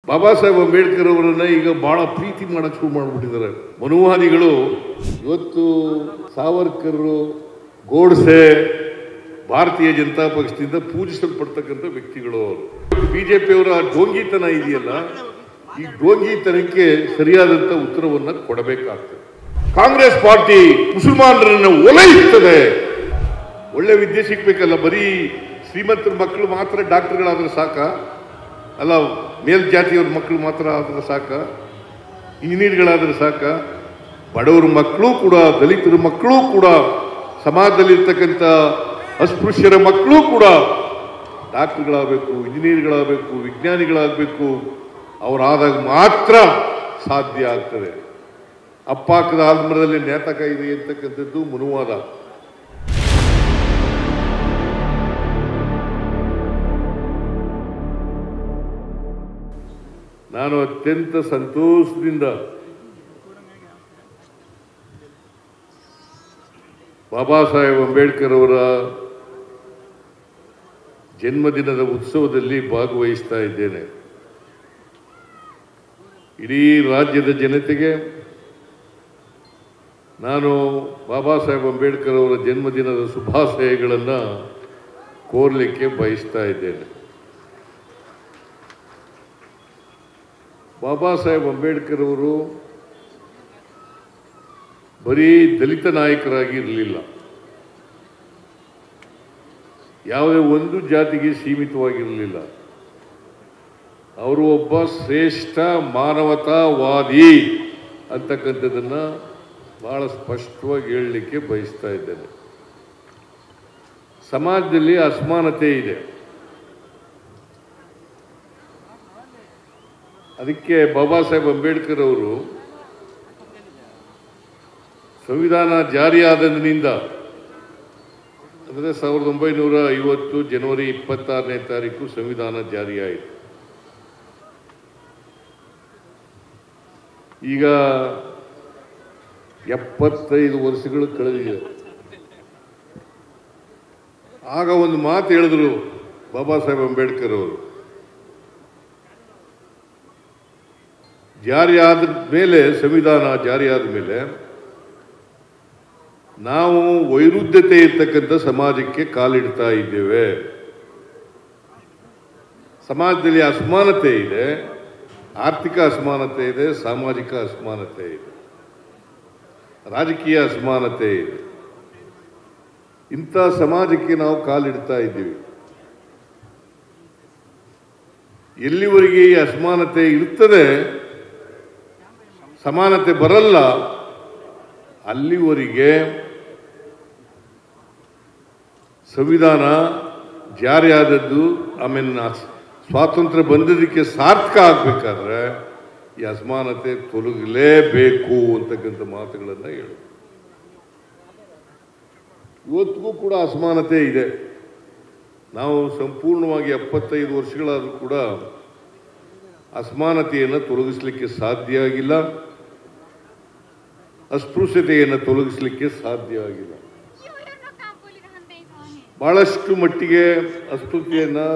ಬಾಬಾ ಸಾಹೇಬ್ ಅಂಬೇಡ್ಕರ್ ಅವರನ್ನ ಈಗ ಬಹಳ ಪ್ರೀತಿ ಮಾಡಕ್ಕೆ ಶುರು ಮಾಡಿಬಿಟ್ಟಿದ್ದಾರೆ ಮನುವಾದಿಗಳು. ಇವತ್ತು ಸಾವರ್ಕರ್, ಗೋಡ್ಸೆ ಭಾರತೀಯ ಜನತಾ ಪಕ್ಷದಿಂದ ಪೂಜಿಸಲ್ಪಡ್ತಕ್ಕಂಥ ವ್ಯಕ್ತಿಗಳು ಅವರು. ಬಿಜೆಪಿಯವರ ಡೋಂಗಿತನ ಇದೆಯಲ್ಲ, ಈ ಡೋಂಗಿತನಕ್ಕೆ ಸರಿಯಾದಂಥ ಉತ್ತರವನ್ನು ಕೊಡಬೇಕಾಗ್ತದೆ. ಕಾಂಗ್ರೆಸ್ ಪಾರ್ಟಿ ಮುಸಲ್ಮಾನರನ್ನು ಓಲೈಸುತ್ತದೆ. ಒಳ್ಳೆ ವಿದ್ಯೆ ಸಿಗ್ಬೇಕಲ್ಲ, ಬರೀ ಶ್ರೀಮಂತರ ಮಕ್ಕಳು ಮಾತ್ರ ಡಾಕ್ಟರ್ಗಳಾದ್ರೆ ಸಾಕ ಅಲ್ಲ, ಮೇಲ್ಜಾತಿಯವ್ರ ಮಕ್ಕಳು ಮಾತ್ರ ಆದ್ರೆ ಸಾಕ, ಇಂಜಿನಿಯರ್ಗಳಾದ್ರೆ ಸಾಕ, ಬಡವರ ಮಕ್ಕಳು ಕೂಡ, ದಲಿತರ ಮಕ್ಕಳು ಕೂಡ, ಸಮಾಜದಲ್ಲಿರ್ತಕ್ಕಂಥ ಅಸ್ಪೃಶ್ಯರ ಮಕ್ಕಳು ಕೂಡ ಡಾಕ್ಟರ್ಗಳಾಗಬೇಕು, ಇಂಜಿನಿಯರ್ಗಳಾಗಬೇಕು, ವಿಜ್ಞಾನಿಗಳಾಗಬೇಕು. ಅವರಾದಾಗ ಮಾತ್ರ ಸಾಧ್ಯ ಆಗ್ತದೆ. ಅಪ್ಪಾಕದ ಆಲ್ಮರದಲ್ಲಿ ನೇತಕ ಇದೆ ಅಂತಕ್ಕಂಥದ್ದು ಮನುವಾದ. ನಾನು ಅತ್ಯಂತ ಸಂತೋಷದಿಂದ ಬಾಬಾ ಸಾಹೇಬ್ ಅಂಬೇಡ್ಕರ್ ಅವರ ಜನ್ಮದಿನದ ಉತ್ಸವದಲ್ಲಿ ಭಾಗವಹಿಸ್ತಾ ಇದ್ದೇನೆ. ಇಡೀ ರಾಜ್ಯದ ಜನತೆಗೆ ನಾನು ಬಾಬಾ ಸಾಹೇಬ್ ಅಂಬೇಡ್ಕರ್ ಅವರ ಜನ್ಮದಿನದ ಶುಭಾಶಯಗಳನ್ನು ಕೋರಲಿಕ್ಕೆ ಬಯಸ್ತಾ ಇದ್ದೇನೆ. ಬಾಬಾ ಸಾಹೇಬ್ ಅಂಬೇಡ್ಕರ್ ಅವರು ಬರೀ ದಲಿತ ನಾಯಕರಾಗಿ ಇರಲಿಲ್ಲ, ಯಾವುದೇ ಒಂದು ಜಾತಿಗೆ ಸೀಮಿತವಾಗಿರಲಿಲ್ಲ. ಅವರು ಒಬ್ಬ ಶ್ರೇಷ್ಠ ಮಾನವತಾವಾದಿ ಅಂತಕ್ಕಂಥದ್ದನ್ನು ಬಹಳ ಸ್ಪಷ್ಟವಾಗಿ ಹೇಳಲಿಕ್ಕೆ ಬಯಸ್ತಾ ಇದ್ದೇನೆ. ಸಮಾಜದಲ್ಲಿ ಅಸಮಾನತೆ ಇದೆ, ಅದಕ್ಕೆ ಬಾಬಾ ಸಾಹೇಬ್ ಅಂಬೇಡ್ಕರ್ ಅವರು ಸಂವಿಧಾನ ಜಾರಿಯಾದಂದಿನಿಂದ, ಅಂದರೆ 1950 ಜನವರಿ 26ನೇ ತಾರೀಕು ಸಂವಿಧಾನ ಜಾರಿಯಾಯಿತು. ಈಗ 75 ವರ್ಷಗಳು ಕಳೆದಿದೆ. ಆಗ ಒಂದು ಮಾತು ಹೇಳಿದ್ರು ಬಾಬಾ ಸಾಹೇಬ್ ಅಂಬೇಡ್ಕರ್ ಅವರು, ಜಾರಿಯಾದ ಮೇಲೆ, ಸಂವಿಧಾನ ಜಾರಿಯಾದ ಮೇಲೆ ನಾವು ವೈರುಧ್ಯತೆ ಇರ್ತಕ್ಕಂಥ ಸಮಾಜಕ್ಕೆ ಕಾಲಿಡ್ತಾ ಇದ್ದೇವೆ. ಸಮಾಜದಲ್ಲಿ ಅಸಮಾನತೆ ಇದೆ, ಆರ್ಥಿಕ ಅಸಮಾನತೆ ಇದೆ, ಸಾಮಾಜಿಕ ಅಸಮಾನತೆ ಇದೆ, ರಾಜಕೀಯ ಅಸಮಾನತೆ ಇದೆ. ಇಂಥ ಸಮಾಜಕ್ಕೆ ನಾವು ಕಾಲಿಡ್ತಾ ಇದ್ದೀವಿ. ಎಲ್ಲಿವರೆಗೆ ಈ ಅಸಮಾನತೆ ಇರ್ತದೆ, ಸಮಾನತೆ ಬರಲ್ಲ, ಅಲ್ಲಿವರೆಗೆ ಸಂವಿಧಾನ ಜಾರಿಯಾದದ್ದು, ಆಮೇಲೆ ಸ್ವಾತಂತ್ರ್ಯ ಬಂದದಕ್ಕೆ ಸಾರ್ಥಕ ಆಗಬೇಕಾದ್ರೆ ಈ ಅಸಮಾನತೆ ತೊಲಗಲೇಬೇಕು ಅಂತಕ್ಕಂಥ ಮಾತುಗಳನ್ನು ಹೇಳು. ಇವತ್ತಿಗೂ ಕೂಡ ಅಸಮಾನತೆ ಇದೆ. ನಾವು ಸಂಪೂರ್ಣವಾಗಿ 75 ವರ್ಷಗಳಾದರೂ ಕೂಡ ಅಸಮಾನತೆಯನ್ನು ತೊಲಗಿಸಲಿಕ್ಕೆ ಸಾಧ್ಯ ಆಗಿಲ್ಲ, ಅಸ್ಪೃಶ್ಯತೆಯನ್ನು ತೊಲಗಿಸಲಿಕ್ಕೆ ಸಾಧ್ಯ ಆಗಿಲ್ಲ. ಬಹಳಷ್ಟು ಮಟ್ಟಿಗೆ ಅಸ್ಪೃಶ್ಯತೆಯನ್ನು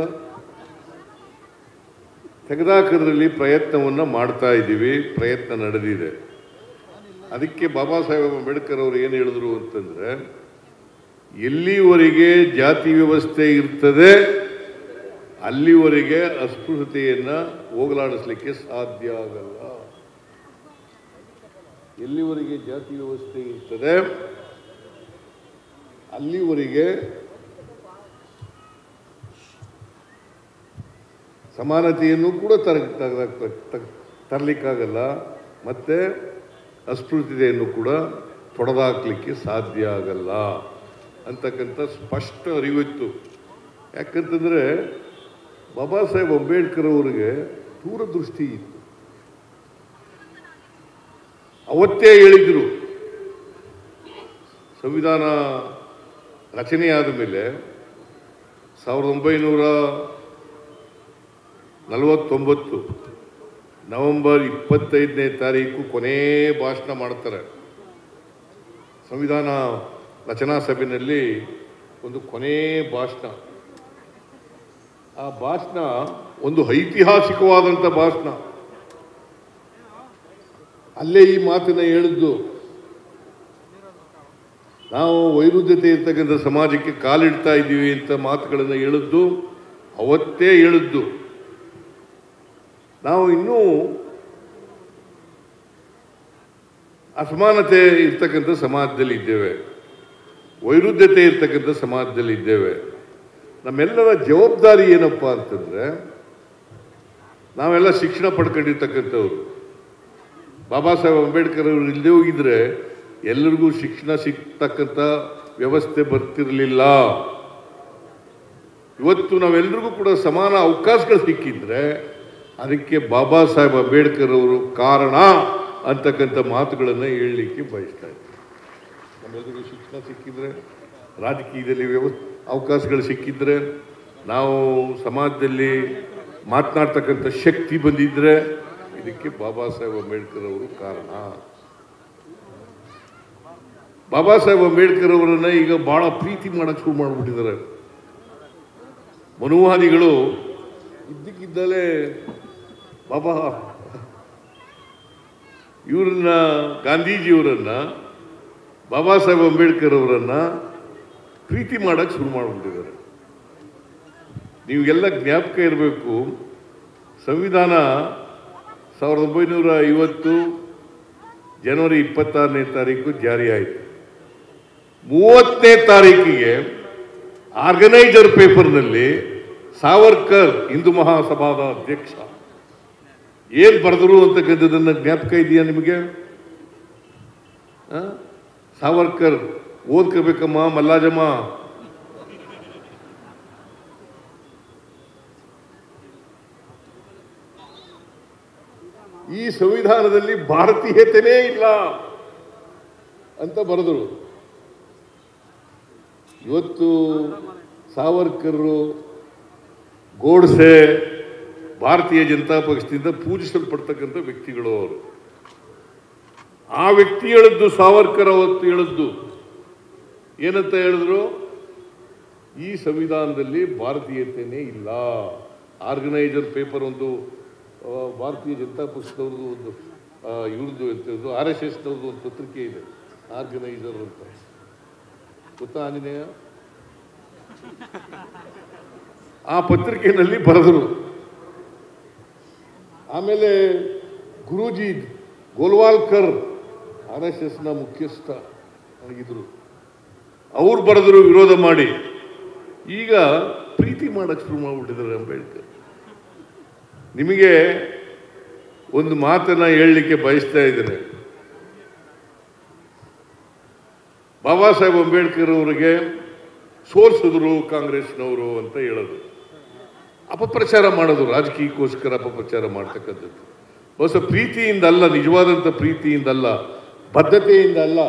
ತೆಗೆದುಹಾಕೋದ್ರಲ್ಲಿ ಪ್ರಯತ್ನವನ್ನು ಮಾಡ್ತಾ ಇದ್ದೀವಿ, ಪ್ರಯತ್ನ ನಡೆದಿದೆ. ಅದಕ್ಕೆ ಬಾಬಾ ಸಾಹೇಬ್ ಅಂಬೇಡ್ಕರ್ ಅವರು ಏನು ಹೇಳಿದ್ರು ಅಂತಂದರೆ, ಎಲ್ಲಿವರೆಗೆ ಜಾತಿ ವ್ಯವಸ್ಥೆ ಇರ್ತದೆ ಅಲ್ಲಿವರೆಗೆ ಅಸ್ಪೃಶ್ಯತೆಯನ್ನು ಹೋಗಲಾಡಿಸಲಿಕ್ಕೆ ಸಾಧ್ಯ ಆಗಲ್ಲ. ಎಲ್ಲಿವರೆಗೆ ಜಾತಿ ವ್ಯವಸ್ಥೆ ಇರ್ತದೆ ಅಲ್ಲಿವರೆಗೆ ಸಮಾನತೆಯನ್ನು ಕೂಡ ತರಲಿಕ್ಕಾಗಲ್ಲ, ಮತ್ತು ಅಸ್ಪೃಶ್ಯತೆಯನ್ನು ಕೂಡ ತೊಡೆದಾಕಲಿಕ್ಕೆ ಸಾಧ್ಯ ಆಗಲ್ಲ ಅಂತಕ್ಕಂಥ ಸ್ಪಷ್ಟ ಅರಿವಿತ್ತು. ಯಾಕಂತಂದರೆ ಬಾಬಾ ಸಾಹೇಬ್ ಅಂಬೇಡ್ಕರ್ ಅವರಿಗೆ ದೂರದೃಷ್ಟಿ ಇತ್ತು. ಅವತ್ತೇ ಹೇಳಿದರು, ಸಂವಿಧಾನ ರಚನೆಯಾದ ಮೇಲೆ 1949 ನವೆಂಬರ್ 25ನೇ ತಾರೀಕು ಕೊನೆ ಭಾಷಣ ಮಾಡ್ತಾರೆ. ಸಂವಿಧಾನ ರಚನಾ ಸಭೆಯಲ್ಲಿ ಒಂದು ಕೊನೆ ಭಾಷಣ. ಆ ಭಾಷಣ ಒಂದು ಐತಿಹಾಸಿಕವಾದಂಥ ಭಾಷಣ. ಅಲ್ಲೇ ಈ ಮಾತನ್ನ ಹೇಳಿದ್ದು, ನಾವು ವೈರುಧ್ಯತೆ ಇರ್ತಕ್ಕಂಥ ಸಮಾಜಕ್ಕೆ ಕಾಲಿಡ್ತಾ ಇದ್ದೀವಿ ಅಂತ ಮಾತುಗಳನ್ನು ಹೇಳಿದ್ದು ಅವತ್ತೇ ಹೇಳಿದ್ದು. ನಾವು ಇನ್ನೂ ಅಸಮಾನತೆ ಇರ್ತಕ್ಕಂಥ ಸಮಾಜದಲ್ಲಿ ಇದ್ದೇವೆ, ವೈರುಧ್ಯತೆ ಇರ್ತಕ್ಕಂಥ ಸಮಾಜದಲ್ಲಿ ಇದ್ದೇವೆ. ನಮ್ಮೆಲ್ಲರ ಜವಾಬ್ದಾರಿ ಏನಪ್ಪ ಅಂತಂದ್ರೆ, ನಾವೆಲ್ಲ ಶಿಕ್ಷಣ ಪಡ್ಕೊಂಡಿರ್ತಕ್ಕಂಥವ್ರು. ಬಾಬಾ ಸಾಹೇಬ್ ಅಂಬೇಡ್ಕರ್ ಅವರು ಇಲ್ಲದೆ ಹೋಗಿದ್ರೆ ಎಲ್ಲರಿಗೂ ಶಿಕ್ಷಣ ಸಿಗ್ತಕ್ಕಂಥ ವ್ಯವಸ್ಥೆ ಬರ್ತಿರಲಿಲ್ಲ. ಇವತ್ತು ನಾವೆಲ್ಲರಿಗೂ ಕೂಡ ಸಮಾನ ಅವಕಾಶಗಳು ಸಿಕ್ಕಿದ್ರೆ ಅದಕ್ಕೆ ಬಾಬಾ ಸಾಹೇಬ್ ಅಂಬೇಡ್ಕರ್ ಅವರು ಕಾರಣ ಅಂತಕ್ಕಂಥ ಮಾತುಗಳನ್ನು ಹೇಳಲಿಕ್ಕೆ ಬಯಸ್ತಾ ಇದ್ದಾರೆ. ನಮ್ಮೆಲ್ಲರಿಗೂ ಶಿಕ್ಷಣ ಸಿಕ್ಕಿದ್ರೆ, ರಾಜಕೀಯದಲ್ಲಿ ಅವಕಾಶಗಳು ಸಿಕ್ಕಿದ್ರೆ, ನಾವು ಸಮಾಜದಲ್ಲಿ ಮಾತನಾಡ್ತಕ್ಕಂಥ ಶಕ್ತಿ ಬಂದಿದ್ರೆ ಇದಕ್ಕೆ ಬಾಬಾ ಸಾಹೇಬ್ ಅಂಬೇಡ್ಕರ್ ಅವರು ಕಾರಣ. ಬಾಬಾ ಸಾಹೇಬ್ ಅಂಬೇಡ್ಕರ್ ಅವರನ್ನ ಈಗ ಬಹಳ ಪ್ರೀತಿ ಮಾಡಕ್ಕೆ ಶುರು ಮಾಡಿಬಿಟ್ಟಿದ್ದಾರೆ. ಮನುವಾದಿಗಳು ಇದ್ದಕ್ಕಿದ್ದಲೇ ಇವರನ್ನ, ಗಾಂಧೀಜಿಯವರನ್ನ, ಬಾಬಾ ಸಾಹೇಬ್ ಅಂಬೇಡ್ಕರ್ ಅವರನ್ನ ಪ್ರೀತಿ ಮಾಡಕ್ಕೆ ಶುರು ಮಾಡಿಬಿಟ್ಟಿದ್ದಾರೆ. ನೀವೆಲ್ಲ ಜ್ಞಾಪಕ ಇರಬೇಕು, ಸಂವಿಧಾನ 1950 ಜನವರಿ 26ನೇ ತಾರೀಕು ಜಾರಿ ಆಯಿತು. 30ನೇ ತಾರೀಕಿಗೆ ಆರ್ಗನೈಸರ್ ಪೇಪರ್ನಲ್ಲಿ ಸಾವರ್ಕರ್ ಹಿಂದೂ ಮಹಾಸಭಾದ ಅಧ್ಯಕ್ಷ ಏನ್ ಬರೆದರು ಅಂತಕ್ಕಂಥದ್ದನ್ನ ಜ್ಞಾಪಕ ಇದೆಯಾ ನಿಮಗೆ? ಸಾವರ್ಕರ್ ಓದ್ಕೋಬೇಕಮ್ಮ ಮಲ್ಲಾಜಮ್ಮ. ಈ ಸಂವಿಧಾನದಲ್ಲಿ ಭಾರತೀಯತೆನೇ ಇಲ್ಲ ಅಂತ ಬರೆದರು. ಇವತ್ತು ಸಾವರ್ಕರ್, ಗೋಡ್ಸೆ ಭಾರತೀಯ ಜನತಾ ಪಕ್ಷದಿಂದ ಪೂಜಿಸಲ್ಪಡ್ತಕ್ಕಂಥ ವ್ಯಕ್ತಿಗಳು ಅವರು. ಆ ವ್ಯಕ್ತಿ ಹೇಳಿದ್ದು, ಸಾವರ್ಕರ್ ಅವತ್ತು ಹೇಳಿದ್ದು ಏನಂತ ಹೇಳಿದ್ರು? ಈ ಸಂವಿಧಾನದಲ್ಲಿ ಭಾರತೀಯತೆನೇ ಇಲ್ಲ. ಆರ್ಗನೈಸರ್ ಪೇಪರ್ ಒಂದು ಭಾರತೀಯ ಜನತಾ ಪಕ್ಷದವ್ರದ್ದು, ಒಂದು ಇವ್ರದ್ದು ಎಂತ RSSನವ್ರದ್ದು ಒಂದು ಪತ್ರಿಕೆ ಇದೆ, ಆರ್ಗನೈಸರ್ ಅಂತ. ಗೊತ್ತಾ ಆಂಜನೇಯ? ಆ ಪತ್ರಿಕೆಯಲ್ಲಿ ಬರೆದರು. ಆಮೇಲೆ ಗುರೂಜಿ ಗೋಲ್ವಾಲ್ಕರ್ RSSನ ಮುಖ್ಯಸ್ಥ ಆಗಿದ್ರು, ಅವ್ರು ಬರೆದರು ವಿರೋಧ ಮಾಡಿ. ಈಗ ಪ್ರೀತಿ ಮಾಡಕ್ಕೆ ಶುರು ಮಾಡಿಬಿಟ್ಟಿದ್ದಾರೆ ಅಂಬೇಡ್ಕರ್. ನಿಮಗೆ ಒಂದು ಮಾತನ್ನ ಹೇಳಲಿಕ್ಕೆ ಬಯಸ್ತಾ ಇದ್ದೇನೆ. ಬಾಬಾ ಸಾಹೇಬ್ ಅಂಬೇಡ್ಕರ್ ಅವರಿಗೆ ಸೋಲಿಸಿದ್ರು ಕಾಂಗ್ರೆಸ್ನವರು ಅಂತ ಹೇಳೋದು, ಅಪಪ್ರಚಾರ ಮಾಡೋದು, ರಾಜಕೀಯಕ್ಕೋಸ್ಕರ ಅಪಪ್ರಚಾರ ಮಾಡ್ತಕ್ಕಂಥದ್ದು. ಬಹುಶಃ ಪ್ರೀತಿಯಿಂದ ಅಲ್ಲ, ನಿಜವಾದಂಥ ಪ್ರೀತಿಯಿಂದ ಅಲ್ಲ, ಬದ್ಧತೆಯಿಂದ ಅಲ್ಲ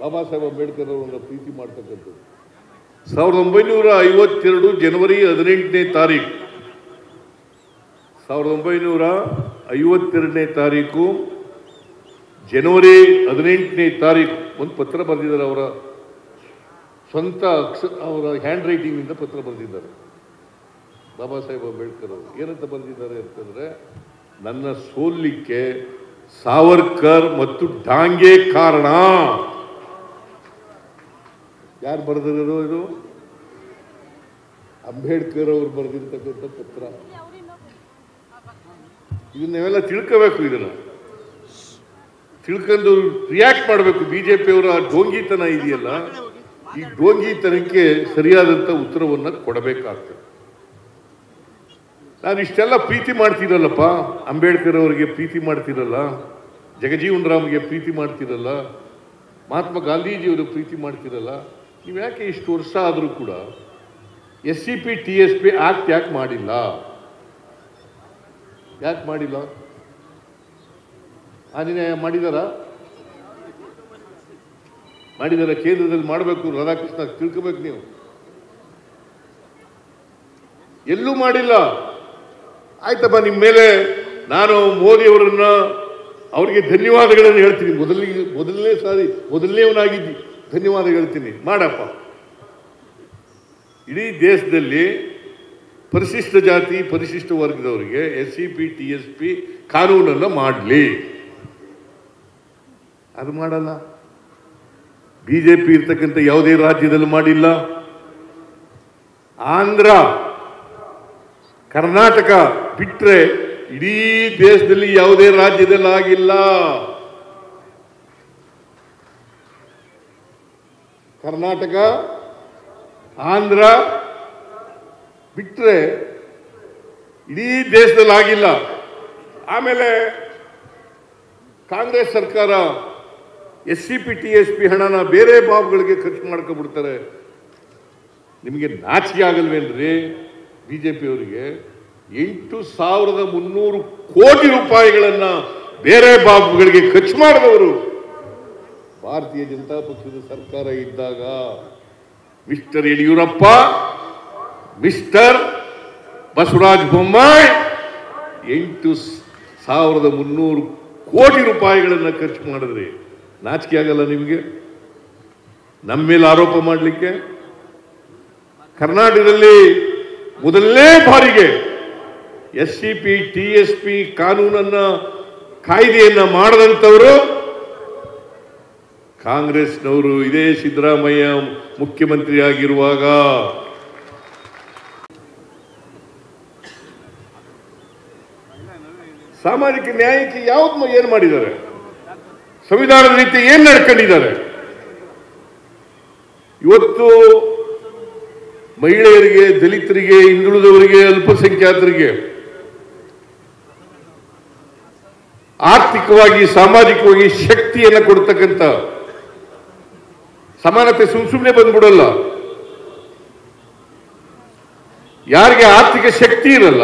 ಬಾಬಾ ಸಾಹೇಬ್ ಅಂಬೇಡ್ಕರ್ ಅವರನ್ನ ಪ್ರೀತಿ ಮಾಡ್ತಕ್ಕಂಥದ್ದು. 1952 ಜನವರಿ 18ನೇ ತಾರೀಕು 1952ನೇ ತಾರೀಕು ಜನವರಿ 18ನೇ ತಾರೀಕು ಒಂದು ಪತ್ರ ಬರೆದಿದ್ದಾರೆ. ಅವರ ಸ್ವಂತ ಅವರ ಹ್ಯಾಂಡ್ ರೈಟಿಂಗಿಂದ ಪತ್ರ ಬರೆದಿದ್ದಾರೆ ಬಾಬಾ ಸಾಹೇಬ್ ಅಂಬೇಡ್ಕರ್ ಅವರು. ಏನಂತ ಬರೆದಿದ್ದಾರೆ ಅಂತಂದ್ರೆ, ನನ್ನ ಸೋಲಿಕ್ಕೆ ಸಾವರ್ಕರ್ ಮತ್ತು ಡಾಂಗೆ ಕಾರಣ. ಯಾರು ಬರೆದಿರೋ ಇದು? ಅಂಬೇಡ್ಕರ್ ಅವರು ಬರೆದಿರ್ತಕ್ಕಂಥ ಪತ್ರ. ಇದನ್ನ ನಾವೆಲ್ಲ ತಿಳ್ಕೋಬೇಕು. ಇದನ್ನ ತಿಳ್ಕೊಂಡು ರಿಯಾಕ್ಟ್ ಮಾಡಬೇಕು. ಬಿಜೆಪಿಯವರ ಡೋಂಗಿತನ ಇದೆಯಲ್ಲ, ಈ ಡೋಂಗಿತನಕ್ಕೆ ಸರಿಯಾದಂಥ ಉತ್ತರವನ್ನು ಕೊಡಬೇಕಾಗ್ತದೆ. ನಾನು ಇಷ್ಟೆಲ್ಲ ಪ್ರೀತಿ ಮಾಡ್ತೀರಲ್ಲಪ್ಪ, ಅಂಬೇಡ್ಕರ್ ಅವರಿಗೆ ಪ್ರೀತಿ ಮಾಡ್ತಿರಲ್ಲ, ಜಗಜೀವನ್ ರಾಮ್ಗೆ ಪ್ರೀತಿ ಮಾಡ್ತಿರಲ್ಲ, ಮಹಾತ್ಮ ಗಾಂಧೀಜಿಯವರು ಪ್ರೀತಿ ಮಾಡ್ತಿರಲ್ಲ, ನೀವು ಯಾಕೆ ಇಷ್ಟು ವರ್ಷ ಆದರೂ ಕೂಡ SCP TSP ಆಕ್ಟ್ ಯಾಕೆ ಮಾಡಿಲ್ಲ? ಯಾಕೆ ಮಾಡಿಲ್ಲ? ಆಂಜನೇಯ ಮಾಡಿದಾರ? ಕೇಂದ್ರದಲ್ಲಿ ಮಾಡಬೇಕು. ರಾಧಾಕೃಷ್ಣ ತಿಳ್ಕೋಬೇಕು. ನೀವು ಎಲ್ಲೂ ಮಾಡಿಲ್ಲ. ಆಯ್ತಪ್ಪ, ನಿಮ್ಮ ಮೇಲೆ ನಾನು ಮೋದಿಯವರನ್ನ ಅವರಿಗೆ ಧನ್ಯವಾದಗಳನ್ನು ಹೇಳ್ತೀನಿ. ಮೊದಲನೇವನಾಗಿದ್ದಿ ಧನ್ಯವಾದ ಹೇಳ್ತೀನಿ. ಮಾಡಪ್ಪ. ಇಡೀ ದೇಶದಲ್ಲಿ ಪರಿಶಿಷ್ಟ ಜಾತಿ ಪರಿಶಿಷ್ಟ ವರ್ಗದವರಿಗೆ SCP TSP ಕಾನೂನನ್ನು ಮಾಡಲಿ. ಅದು ಮಾಡಲ್ಲ. ಬಿಜೆಪಿ ಇರ್ತಕ್ಕಂಥ ಯಾವುದೇ ರಾಜ್ಯದಲ್ಲಿ ಮಾಡಿಲ್ಲ. ಆಂಧ್ರ ಕರ್ನಾಟಕ ಬಿಟ್ಟರೆ ಇಡೀ ದೇಶದಲ್ಲಿ ಯಾವುದೇ ರಾಜ್ಯದಲ್ಲಿ ಆಗಿಲ್ಲ. ಕರ್ನಾಟಕ ಆಂಧ್ರ ಬಿಟ್ಟರೆ ಇಡೀ ದೇಶದಲ್ಲಿ ಆಗಿಲ್ಲ. ಆಮೇಲೆ ಕಾಂಗ್ರೆಸ್ ಸರ್ಕಾರ SCP TSP ಹಣನ ಬೇರೆ ಬಾಬುಗಳಿಗೆ ಖರ್ಚು ಮಾಡ್ಕೊಂಡ್ಬಿಡ್ತಾರೆ. ನಿಮಗೆ ನಾಚಿಕೆ ಆಗಲ್ವೇನ್ರಿ ಬಿಜೆಪಿ ಅವರಿಗೆ? 8,300 ಕೋಟಿ ರೂಪಾಯಿಗಳನ್ನು ಬೇರೆ ಬಾಬುಗಳಿಗೆ ಖರ್ಚು ಮಾಡಿದವರು ಭಾರತೀಯ ಜನತಾ ಪಕ್ಷದ ಸರ್ಕಾರ ಇದ್ದಾಗ ಮಿಸ್ಟರ್ ಯಡಿಯೂರಪ್ಪ, ಮಿಸ್ಟರ್ ಬಸವರಾಜ ಬೊಮ್ಮಾಯಿ 8,300 ಕೋಟಿ ರೂಪಾಯಿಗಳನ್ನು ಖರ್ಚು ಮಾಡಿದ್ರಿ. ನಾಚಿಕೆ ಆಗಲ್ಲ ನಿಮಗೆ? ನಮ್ಮ ಮೇಲೆ ಆರೋಪ ಮಾಡಲಿಕ್ಕೆ? ಕರ್ನಾಟಕದಲ್ಲಿ ಮೊದಲನೇ ಬಾರಿಗೆ SCP TSP ಕಾಯ್ದೆಯನ್ನ ಮಾಡದಂತವರು ಕಾಂಗ್ರೆಸ್ನವರು. ಇದೇ ಸಿದ್ದರಾಮಯ್ಯ ಮುಖ್ಯಮಂತ್ರಿ ಆಗಿರುವಾಗ ಸಾಮಾಜಿಕ ನ್ಯಾಯಕ್ಕೆ ಯಾವ್ದು ಏನು ಮಾಡಿದ್ದಾರೆ? ಸಂವಿಧಾನದ ರೀತಿ ಏನ್ ನಡ್ಕೊಂಡಿದ್ದಾರೆ? ಇವತ್ತು ಮಹಿಳೆಯರಿಗೆ, ದಲಿತರಿಗೆ, ಹಿಂದುಳಿದವರಿಗೆ, ಅಲ್ಪಸಂಖ್ಯಾತರಿಗೆ ಆರ್ಥಿಕವಾಗಿ ಸಾಮಾಜಿಕವಾಗಿ ಶಕ್ತಿಯನ್ನು ಕೊಡ್ತಕ್ಕಂಥ ಸಮಾನತೆ ಸುಮ್ಮನೆ ಬಂದ್ಬಿಡಲ್ಲ. ಯಾರಿಗೆ ಆರ್ಥಿಕ ಶಕ್ತಿ ಇರಲ್ಲ,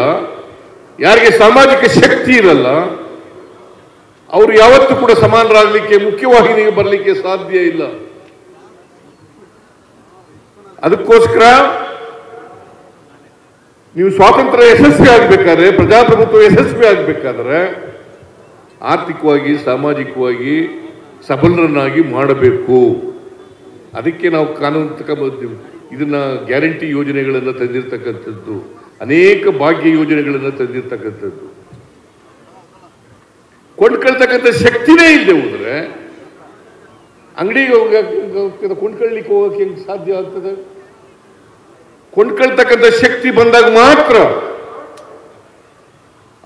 ಯಾರಿಗೆ ಸಾಮಾಜಿಕ ಶಕ್ತಿ ಇರಲ್ಲ, ಅವರು ಯಾವತ್ತೂ ಕೂಡ ಸಮಾನರಾಗಲಿಕ್ಕೆ, ಮುಖ್ಯವಾಹಿನಿಗೆ ಬರಲಿಕ್ಕೆ ಸಾಧ್ಯ ಇಲ್ಲ. ಅದಕ್ಕೋಸ್ಕರ ನೀವು ಸ್ವಾತಂತ್ರ್ಯ ಯಶಸ್ವಿ ಆಗಬೇಕಾದ್ರೆ, ಪ್ರಜಾಪ್ರಭುತ್ವ ಯಶಸ್ವಿ ಆಗಬೇಕಾದ್ರೆ ಆರ್ಥಿಕವಾಗಿ ಸಾಮಾಜಿಕವಾಗಿ ಸಬಲರನ್ನಾಗಿ ಮಾಡಬೇಕು. ಅದಕ್ಕೆ ನಾವು ಕಾನೂನು ತಗೊಂಡ್ಬಂದಿವಿ. ಇದನ್ನ ಗ್ಯಾರಂಟಿ ಯೋಜನೆಗಳನ್ನು ತಂದಿರತಕ್ಕಂಥದ್ದು, ಅನೇಕ ಭಾಗ್ಯ ಯೋಜನೆಗಳನ್ನು ತಂದಿರತಕ್ಕಂಥದ್ದು. ಕೊಂಡ್ಕೊಳ್ತಕ್ಕಂಥ ಶಕ್ತಿನೇ ಇಲ್ಲದೆ ಹೋದ್ರೆ ಅಂಗಡಿಗೆ ಕೊಂಡ್ಕೊಳ್ಳಿಕ್ಕೆ ಹೋಗಕ್ಕೆ ಹೆಂಗೆ ಸಾಧ್ಯ ಆಗ್ತದೆ? ಕೊಂಡ್ಕೊಳ್ತಕ್ಕಂಥ ಶಕ್ತಿ ಬಂದಾಗ ಮಾತ್ರ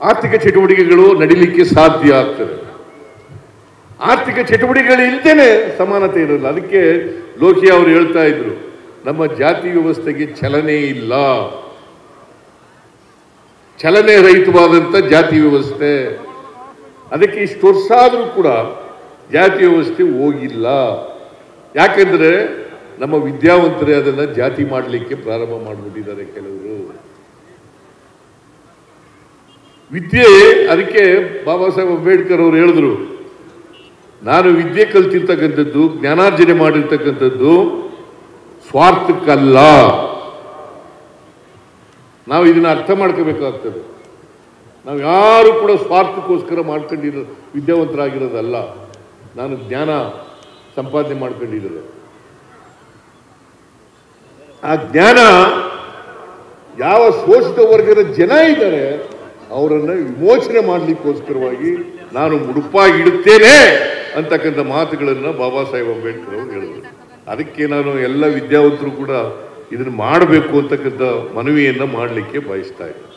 ಆರ್ಥಿಕ ಚಟುವಟಿಕೆಗಳು ನಡೀಲಿಕ್ಕೆ ಸಾಧ್ಯ ಆಗ್ತದೆ. ಆರ್ಥಿಕ ಚಟುವಟಿಕೆಗಳು ಇಲ್ದೇನೆ ಸಮಾನತೆ ಇರಲ್ಲ. ಅದಕ್ಕೆ ಲೋಕಿಯಾ ಅವರು ಹೇಳ್ತಾ ಇದ್ರು, ನಮ್ಮ ಜಾತಿ ವ್ಯವಸ್ಥೆಗೆ ಚಲನೆ ಇಲ್ಲ, ಚಲನೆ ರಹಿತವಾದಂಥ ಜಾತಿ ವ್ಯವಸ್ಥೆ. ಅದಕ್ಕೆ ಇಷ್ಟು ವರ್ಷ ಆದರೂ ಕೂಡ ಜಾತಿ ವ್ಯವಸ್ಥೆ ಹೋಗಿಲ್ಲ. ಯಾಕೆಂದ್ರೆ ನಮ್ಮ ವಿದ್ಯಾವಂತರೇ ಅದನ್ನು ಜಾತಿ ಮಾಡಲಿಕ್ಕೆ ಪ್ರಾರಂಭ ಮಾಡಿಬಿಟ್ಟಿದ್ದಾರೆ ಕೆಲವರು. ವಿದ್ಯೆ, ಅದಕ್ಕೆ ಬಾಬಾ ಸಾಹೇಬ್ ಅಂಬೇಡ್ಕರ್ ಅವರು ಹೇಳಿದ್ರು, ನಾನು ವಿದ್ಯೆ ಕಲ್ತಿರ್ತಕ್ಕಂಥದ್ದು, ಜ್ಞಾನಾರ್ಜನೆ ಮಾಡಿರ್ತಕ್ಕಂಥದ್ದು ಸ್ವಾರ್ಥಕ್ಕಲ್ಲ. ನಾವು ಇದನ್ನ ಅರ್ಥ ಮಾಡ್ಕೋಬೇಕಾಗ್ತದೆ. ನಾವು ಯಾರು ಕೂಡ ಸ್ವಾರ್ಥಕ್ಕೋಸ್ಕರ ಮಾಡ್ಕೊಂಡಿರೋ ವಿದ್ಯಾವಂತರಾಗಿರೋದಲ್ಲ. ನಾನು ಜ್ಞಾನ ಸಂಪಾದನೆ ಮಾಡ್ಕೊಂಡಿರೋದು. ಆ ಜ್ಞಾನ ಯಾವ ಶೋಷಿತ ವರ್ಗದ ಜನ ಇದ್ದಾರೆ ಅವರನ್ನು ವಿಮೋಚನೆ ಮಾಡಲಿಕ್ಕೋಸ್ಕರವಾಗಿ ನಾನು ಮುಡುಪಾಗಿಡುತ್ತೇನೆ ಅಂತಕ್ಕಂಥ ಮಾತುಗಳನ್ನು ಬಾಬಾ ಸಾಹೇಬ್ ಅಂಬೇಡ್ಕರ್ ಅವರು ಹೇಳಿದರು. ಅದಕ್ಕೆ ನಾನು ಎಲ್ಲ ವಿದ್ಯಾವಂತರು ಕೂಡ ಇದನ್ನು ಮಾಡಬೇಕು ಅಂತಕ್ಕಂಥ ಮನವಿಯನ್ನು ಮಾಡಲಿಕ್ಕೆ ಬಯಸ್ತಾ ಇದ್ದೆ.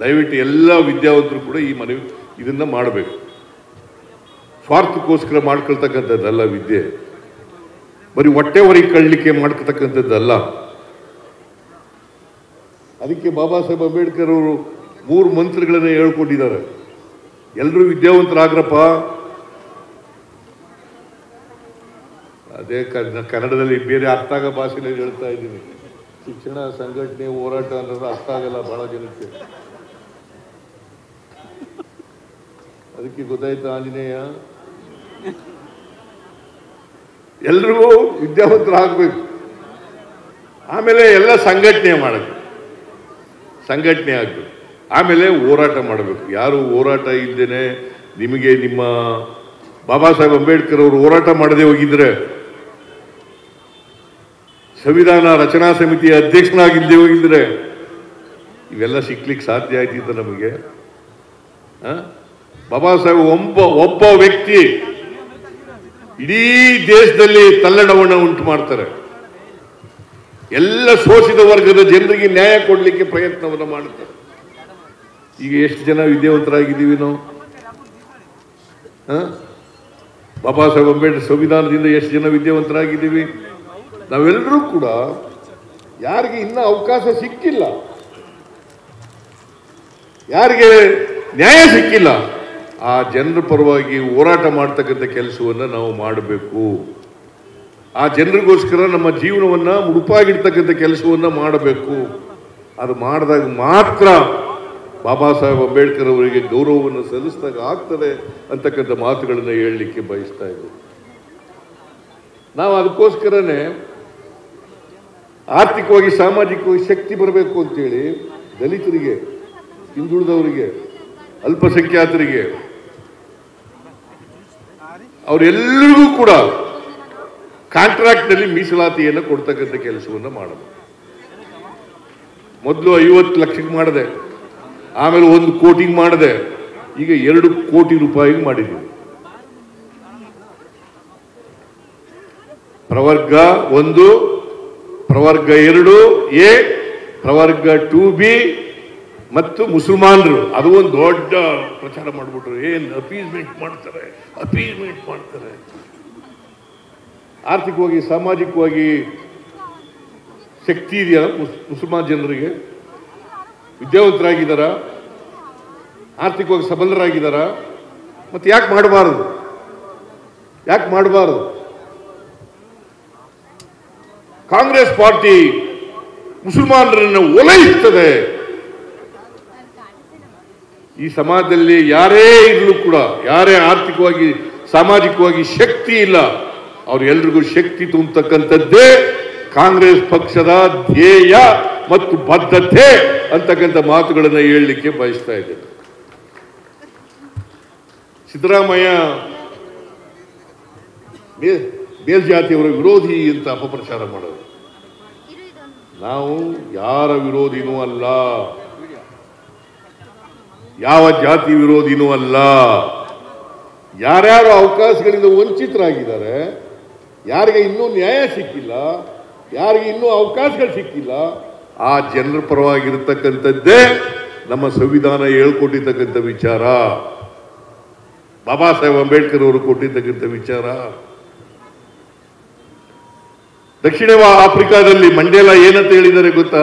ದಯವಿಟ್ಟು ಎಲ್ಲ ವಿದ್ಯಾವಂತರು ಕೂಡ ಈ ಮನವಿ ಇದನ್ನು ಮಾಡಬೇಕು. ಸ್ವಾರ್ಥಕ್ಕೋಸ್ಕರ ಮಾಡ್ಕೊಳ್ತಕ್ಕಂಥದ್ದಲ್ಲ ವಿದ್ಯೆ, ಬರೀ ಹೊಟ್ಟೆ ಹೊರಗೆ ಕಳ್ಳಲಿಕ್ಕೆ ಮಾಡ್ಕೊಳ್ತಕ್ಕಂಥದ್ದಲ್ಲ. ಅದಕ್ಕೆ ಬಾಬಾ ಸಾಹೇಬ್ ಅಂಬೇಡ್ಕರ್ ಅವರು 3 ಮಂತ್ರಗಳನ್ನು ಹೇಳ್ಕೊಂಡಿದ್ದಾರೆ. ಎಲ್ಲರೂ ವಿದ್ಯಾವಂತರಾಗ್ರಪ್ಪ. ಅದೇ ಕನ್ನಡದಲ್ಲಿ ಬೇರೆ ಅರ್ಥ ಆಗೋ ಭಾಷೆಯಲ್ಲಿ ಹೇಳ್ತಾ ಇದ್ದೀನಿ. ಶಿಕ್ಷಣ, ಸಂಘಟನೆ, ಹೋರಾಟ ಅನ್ನೋದು ಅರ್ಥ ಆಗಲ್ಲ ಬಹಳ ಜನಕ್ಕೆ. ಅದಕ್ಕೆ ಗೊತ್ತಾಯ್ತಾ ಆಂಜನೇಯ? ಎಲ್ರಿಗೂ ವಿದ್ಯಾವಂತರಾಗಬೇಕು. ಆಮೇಲೆ ಎಲ್ಲ ಸಂಘಟನೆ ಮಾಡಬೇಕು, ಸಂಘಟನೆ ಆಗಬೇಕು. ಆಮೇಲೆ ಹೋರಾಟ ಮಾಡಬೇಕು. ಯಾರು ಹೋರಾಟ ಇದ್ದೇನೆ, ನಿಮಗೆ ನಿಮ್ಮ ಬಾಬಾ ಸಾಹೇಬ್ ಅಂಬೇಡ್ಕರ್ ಅವರು ಹೋರಾಟ ಮಾಡದೆ ಹೋಗಿದ್ರೆ, ಸಂವಿಧಾನ ರಚನಾ ಸಮಿತಿಯ ಅಧ್ಯಕ್ಷನಾಗಿಲ್ಲದೆ ಹೋಗಿದ್ರೆ, ಇವೆಲ್ಲ ಸಿಕ್ಲಿಕ್ಕೆ ಸಾಧ್ಯ ಆಯ್ತಿತ್ತು ನಮಗೆ? ಬಾಬಾ ಸಾಹೇಬ್ ಒಬ್ಬ ವ್ಯಕ್ತಿ ಇಡೀ ದೇಶದಲ್ಲಿ ತಲ್ಲಣವನ್ನು ಉಂಟು ಮಾಡ್ತಾರೆ. ಎಲ್ಲ ಶೋಷಿತ ವರ್ಗದ ಜನರಿಗೆ ನ್ಯಾಯ ಕೊಡಲಿಕ್ಕೆ ಪ್ರಯತ್ನವನ್ನು ಮಾಡುತ್ತಾರೆ. ಈಗ ಎಷ್ಟು ಜನ ವಿದ್ಯಾವಂತರಾಗಿದ್ದೀವಿ ನಾವು? ಬಾಬಾ ಸಾಹೇಬ್ ಅಂಬೇಡ್ಕರ್ ಸಂವಿಧಾನದಿಂದ ಎಷ್ಟು ಜನ ವಿದ್ಯಾವಂತರಾಗಿದ್ದೀವಿ? ನಾವೆಲ್ಲರೂ ಕೂಡ ಯಾರಿಗೆ ಇನ್ನೂ ಅವಕಾಶ ಸಿಕ್ಕಿಲ್ಲ, ಯಾರಿಗೆ ನ್ಯಾಯ ಸಿಕ್ಕಿಲ್ಲ, ಆ ಜನರ ಪರವಾಗಿ ಹೋರಾಟ ಮಾಡ್ತಕ್ಕಂಥ ಕೆಲಸವನ್ನು ನಾವು ಮಾಡಬೇಕು. ಆ ಜನರಿಗೋಸ್ಕರ ನಮ್ಮ ಜೀವನವನ್ನು ಮುಡುಪಾಗಿಡ್ತಕ್ಕಂಥ ಕೆಲಸವನ್ನು ಮಾಡಬೇಕು. ಅದು ಮಾಡಿದಾಗ ಮಾತ್ರ ಬಾಬಾ ಸಾಹೇಬ್ ಅಂಬೇಡ್ಕರ್ ಅವರಿಗೆ ಗೌರವವನ್ನು ಸಲ್ಲಿಸಿದಾಗ ಆಗ್ತದೆ ಅಂತಕ್ಕಂಥ ಮಾತುಗಳನ್ನು ಹೇಳಲಿಕ್ಕೆ ಬಯಸ್ತಾ ಇದ್ದೀವಿ. ನಾವು ಅದಕ್ಕೋಸ್ಕರನೇ ಆರ್ಥಿಕವಾಗಿ ಸಾಮಾಜಿಕವಾಗಿ ಶಕ್ತಿ ಬರಬೇಕು ಅಂತೇಳಿ ದಲಿತರಿಗೆ, ಹಿಂದುಳಿದವರಿಗೆ, ಅಲ್ಪಸಂಖ್ಯಾತರಿಗೆ ಅವರೆಲ್ಲರಿಗೂ ಕೂಡ ಕಾಂಟ್ರಾಕ್ಟ್ನಲ್ಲಿ ಮೀಸಲಾತಿಯನ್ನು ಕೊಡ್ತಕ್ಕಂಥ ಕೆಲಸವನ್ನು ಮಾಡಬೇಕು. ಮೊದಲು 50 ಲಕ್ಷಕ್ಕೆ ಮಾಡಿದೆ, ಆಮೇಲೆ 1 ಕೋಟಿಗೆ ಮಾಡಿದೆ, ಈಗ 2 ಕೋಟಿ ರೂಪಾಯಿಗೆ ಮಾಡಿದ್ದೀವಿ. ಪ್ರವರ್ಗ 1, ಪ್ರವರ್ಗ 2A, ಪ್ರವರ್ಗ 2B ಮತ್ತು ಮುಸಲ್ಮಾನರು ಅದು ಒಂದು ದೊಡ್ಡ ಪ್ರಚಾರ ಮಾಡಿಬಿಟ್ರು. ಏನು ಅಪೀಸ್ಮೆಂಟ್ ಮಾಡ್ತಾರೆ. ಆರ್ಥಿಕವಾಗಿ ಸಾಮಾಜಿಕವಾಗಿ ಶಕ್ತಿ ಇದೆಯಾ ಮುಸಲ್ಮಾನ್ ಜನರಿಗೆ? ವಿದ್ಯಾವಂತರಾಗಿದ್ದಾರಾ? ಆರ್ಥಿಕವಾಗಿ ಸಬಲರಾಗಿದ್ದಾರಾ? ಮತ್ತೆ ಯಾಕೆ ಮಾಡಬಾರದು? ಕಾಂಗ್ರೆಸ್ ಪಾರ್ಟಿ ಮುಸಲ್ಮಾನರನ್ನು ಓಲೈಸುತ್ತದೆ. ಈ ಸಮಾಜದಲ್ಲಿ ಯಾರೇ ಇರಲು ಕೂಡ, ಯಾರೇ ಆರ್ಥಿಕವಾಗಿ ಸಾಮಾಜಿಕವಾಗಿ ಶಕ್ತಿ ಇಲ್ಲ, ಅವ್ರೆಲ್ರಿಗೂ ಶಕ್ತಿ ತುಂಬತಕ್ಕಂಥದ್ದೇ ಕಾಂಗ್ರೆಸ್ ಪಕ್ಷದ ಧ್ಯೇಯ ಮತ್ತು ಬದ್ಧತೆ ಅಂತಕ್ಕಂಥ ಮಾತುಗಳನ್ನು ಹೇಳಲಿಕ್ಕೆ ಬಯಸ್ತಾ ಇದ್ದೇನೆ. ಸಿದ್ದರಾಮಯ್ಯ ಮೇಲ್ಜಾತಿಯವರ ವಿರೋಧಿ ಅಂತ ಅಪಪ್ರಚಾರ ಮಾಡೋದು. ನಾವು ಯಾರ ವಿರೋಧಿನೂ ಅಲ್ಲ, ಯಾವ ಜಾತಿ ವಿರೋಧಿನೂ ಅಲ್ಲ. ಯಾರ್ಯಾರು ಅವಕಾಶಗಳಿಂದ ವಂಚಿತರಾಗಿದ್ದಾರೆ, ಯಾರಿಗೆ ಇನ್ನೂ ನ್ಯಾಯ ಸಿಕ್ಕಿಲ್ಲ, ಯಾರಿಗೆ ಇನ್ನೂ ಅವಕಾಶಗಳು ಸಿಕ್ಕಿಲ್ಲ, ಆ ಜನರ ಪರವಾಗಿರತಕ್ಕಂಥದ್ದೇ ನಮ್ಮ ಸಂವಿಧಾನ ಹೇಳ್ಕೊಟ್ಟಿರ್ತಕ್ಕಂಥ ವಿಚಾರ, ಬಾಬಾ ಸಾಹೇಬ್ ಅಂಬೇಡ್ಕರ್ ಅವರು ಕೊಟ್ಟಿರ್ತಕ್ಕಂಥ ವಿಚಾರ. ದಕ್ಷಿಣ ಆಫ್ರಿಕಾದಲ್ಲಿ ಮಂಡೇಲಾ ಏನಂತ ಹೇಳಿದ್ದಾರೆ ಗೊತ್ತಾ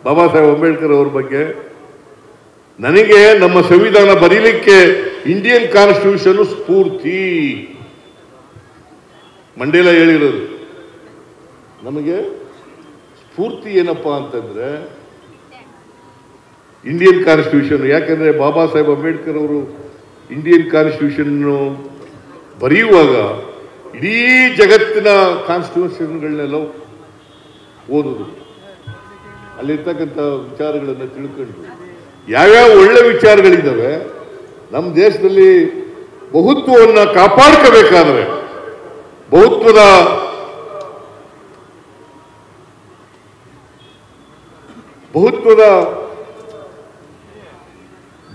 ಬಾಬಾ ಸಾಹೇಬ್ ಅಂಬೇಡ್ಕರ್ ಅವ್ರ ಬಗ್ಗೆ? ನನಗೆ ನಮ್ಮ ಸಂವಿಧಾನ ಬರೀಲಿಕ್ಕೆ ಇಂಡಿಯನ್ ಕಾನ್ಸ್ಟಿಟ್ಯೂಷನ್ ಸ್ಫೂರ್ತಿ. ಮಂಡೇಲಾ ಹೇಳಿರೋದು. ನಮಗೆ ಸ್ಫೂರ್ತಿ ಏನಪ್ಪಾ ಅಂತಂದ್ರೆ ಇಂಡಿಯನ್ ಕಾನ್ಸ್ಟಿಟ್ಯೂಷನ್. ಯಾಕಂದ್ರೆ ಬಾಬಾ ಸಾಹೇಬ್ ಅಂಬೇಡ್ಕರ್ ಅವರು ಇಂಡಿಯನ್ ಕಾನ್ಸ್ಟಿಟ್ಯೂಷನ್ ಬರೆಯುವಾಗ ಇಡೀ ಜಗತ್ತಿನ ಕಾನ್ಸ್ಟಿಟ್ಯೂಷನ್ಗಳನ್ನೆಲ್ಲ ಓದೋದು, ಅಲ್ಲಿರ್ತಕ್ಕಂಥ ವಿಚಾರಗಳನ್ನು ತಿಳ್ಕೊಂಡು ಯಾವ್ಯಾವ ಒಳ್ಳೆ ವಿಚಾರಗಳಿದ್ದಾವೆ, ನಮ್ಮ ದೇಶದಲ್ಲಿ ಬಹುತ್ವವನ್ನು ಕಾಪಾಡ್ಕೋಬೇಕಾದ್ರೆ, ಬಹುತ್ವದ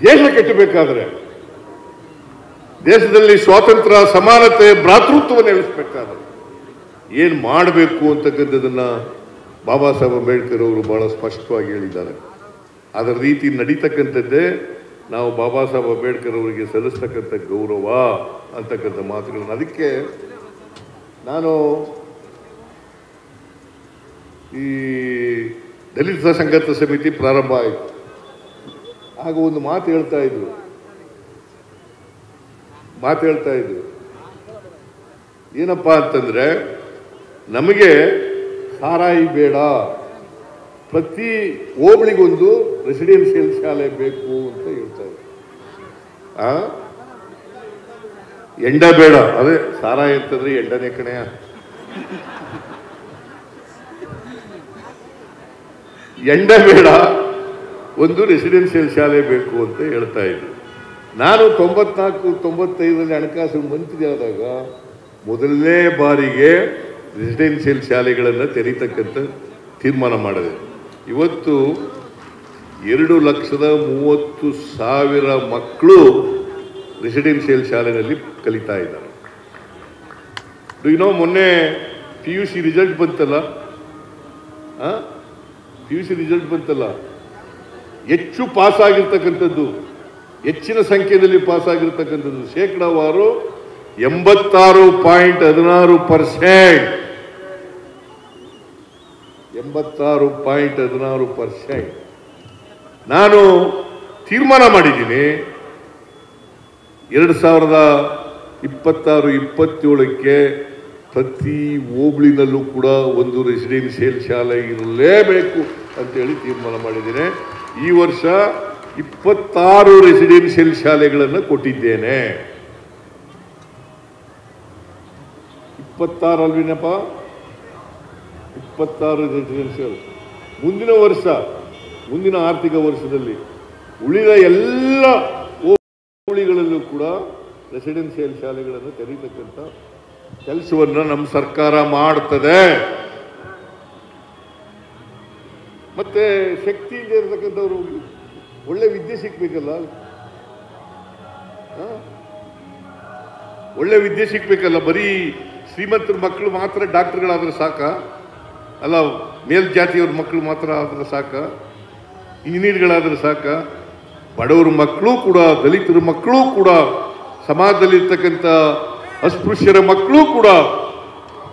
ದೇಶ ಕಟ್ಟಬೇಕಾದ್ರೆ, ದೇಶದಲ್ಲಿ ಸ್ವಾತಂತ್ರ್ಯ, ಸಮಾನತೆ, ಭ್ರಾತೃತ್ವವನ್ನು ನೆಲೆಸಬೇಕಾದ್ರೆ ಏನು ಮಾಡಬೇಕು ಅಂತಕ್ಕಂಥದ್ದನ್ನು ಬಾಬಾ ಸಾಹೇಬ್ ಅಂಬೇಡ್ಕರ್ ಅವರು ಬಹಳ ಸ್ಪಷ್ಟವಾಗಿ ಹೇಳಿದ್ದಾರೆ. ಅದರ ರೀತಿ ನಡೀತಕ್ಕಂಥದ್ದೇ ನಾವು ಬಾಬಾ ಸಾಹೇಬ್ ಅಂಬೇಡ್ಕರ್ ಅವರಿಗೆ ಸಲ್ಲಿಸ್ತಕ್ಕಂಥ ಗೌರವ ಅಂತಕ್ಕಂಥ ಮಾತುಗಳನ್ನು. ಅದಕ್ಕೆ ನಾನು ಈ ದಲಿತ ಸಂಘರ್ಷ ಸಮಿತಿ ಪ್ರಾರಂಭ ಆಯಿತು. ಆಗ ಒಂದು ಮಾತು ಹೇಳ್ತಾ ಇದ್ರು, ಏನಪ್ಪ ಅಂತಂದ್ರೆ, ನಮಗೆ ಸಾರಾಯಿ ಬೇಡ, ಪ್ರತಿ ಹೋಬಳಿಗೊಂದು ರೆಸಿಡೆನ್ಷಿಯಲ್ ಶಾಲೆ ಬೇಕು ಅಂತ ಹೇಳ್ತಾ ಇದ್ರು. ಎಂಡ ಬೇಡ, ಅದೇ ಸಾರಾಯಿ ಅಂತಂದ್ರೆ ಎಂಡನೇ ಕಣೆಯ. ಎಂಡ ಬೇಡ, ಒಂದು ರೆಸಿಡೆನ್ಷಿಯಲ್ ಶಾಲೆ ಬೇಕು ಅಂತ ಹೇಳ್ತಾ ಇದ್ರು. ನಾನು 94-95ರಲ್ಲಿ ಹಣಕಾಸು ಮಂತ್ರಿ ಆದಾಗ ಮೊದಲನೇ ಬಾರಿಗೆ ರೆಸಿಡೆನ್ಷಿಯಲ್ ಶಾಲೆಗಳನ್ನು ತೆರೀತಕ್ಕಂಥ ತೀರ್ಮಾನ ಮಾಡಿದೆ. ಇವತ್ತು 2,30,000 ಮಕ್ಕಳು ರೆಸಿಡೆನ್ಷಿಯಲ್ ಶಾಲೆಯಲ್ಲಿ ಕಲಿತಾ ಇದ್ದಾರೆ. ಮೊನ್ನೆ PUC ರಿಸಲ್ಟ್ ಬಂತಲ್ಲ, PUC ರಿಸಲ್ಟ್ ಬಂತಲ್ಲ, ಹೆಚ್ಚು ಪಾಸ್ ಆಗಿರ್ತಕ್ಕಂಥದ್ದು, ಹೆಚ್ಚಿನ ಸಂಖ್ಯೆಯಲ್ಲಿ ಪಾಸ್ ಆಗಿರ್ತಕ್ಕಂಥದ್ದು ಶೇಕಡಾವಾರು 86.16%. 86.16%. ನಾನು ತೀರ್ಮಾನ ಮಾಡಿದ್ದೀನಿ 2026-27ಕ್ಕೆ ಪ್ರತಿ ಹೋಬಳಿನಲ್ಲೂ ಕೂಡ ಒಂದು ರೆಸಿಡೆನ್ಷಿಯಲ್ ಶಾಲೆ ಇರಲೇಬೇಕು ಅಂತೇಳಿ ತೀರ್ಮಾನ ಮಾಡಿದ್ದೇನೆ. ಈ ವರ್ಷ 26 ರೆಸಿಡೆನ್ಷಿಯಲ್ ಶಾಲೆಗಳನ್ನು ಕೊಟ್ಟಿದ್ದೇನೆ. 26 ಅಲ್ವೇನಪ್ಪ? 26 ರೆಸಿಡೆನ್ಷಿಯಲ್. ಮುಂದಿನ ವರ್ಷ, ಮುಂದಿನ ಆರ್ಥಿಕ ವರ್ಷದಲ್ಲಿ ಉಳಿದ ಎಲ್ಲ ಹೋಬಳಿಗಳಲ್ಲೂ ಕೂಡ ರೆಸಿಡೆನ್ಷಿಯಲ್ ಶಾಲೆಗಳನ್ನು ತೆರೀತಕ್ಕಂಥ ಕೆಲಸವನ್ನು ನಮ್ಮ ಸರ್ಕಾರ ಮಾಡ್ತದೆ. ಮತ್ತೆ ಶಕ್ತಿಯಿಂದ ಇರತಕ್ಕಂಥವ್ರು ಒಳ್ಳೆ ವಿದ್ಯೆ ಸಿಗ್ಬೇಕಲ್ಲ, ಒಳ್ಳೆ ವಿದ್ಯೆ ಸಿಗ್ಬೇಕಲ್ಲ. ಬರೀ ಶ್ರೀಮಂತರ ಮಕ್ಕಳು ಮಾತ್ರ ಡಾಕ್ಟರ್ಗಳಾದ್ರೆ ಸಾಕ? ಅಲ್ಲ, ಮೇಲ್ಜಾತಿಯವ್ರ ಮಕ್ಕಳು ಮಾತ್ರ ಆದ್ರೆ ಸಾಕ? ಇಂಜಿನಿಯರ್ಗಳಾದ್ರೆ ಸಾಕ? ಬಡವರ ಮಕ್ಕಳು ಕೂಡ, ದಲಿತರ ಮಕ್ಕಳು ಕೂಡ, ಸಮಾಜದಲ್ಲಿರ್ತಕ್ಕಂಥ ಅಸ್ಪೃಶ್ಯರ ಮಕ್ಕಳು ಕೂಡ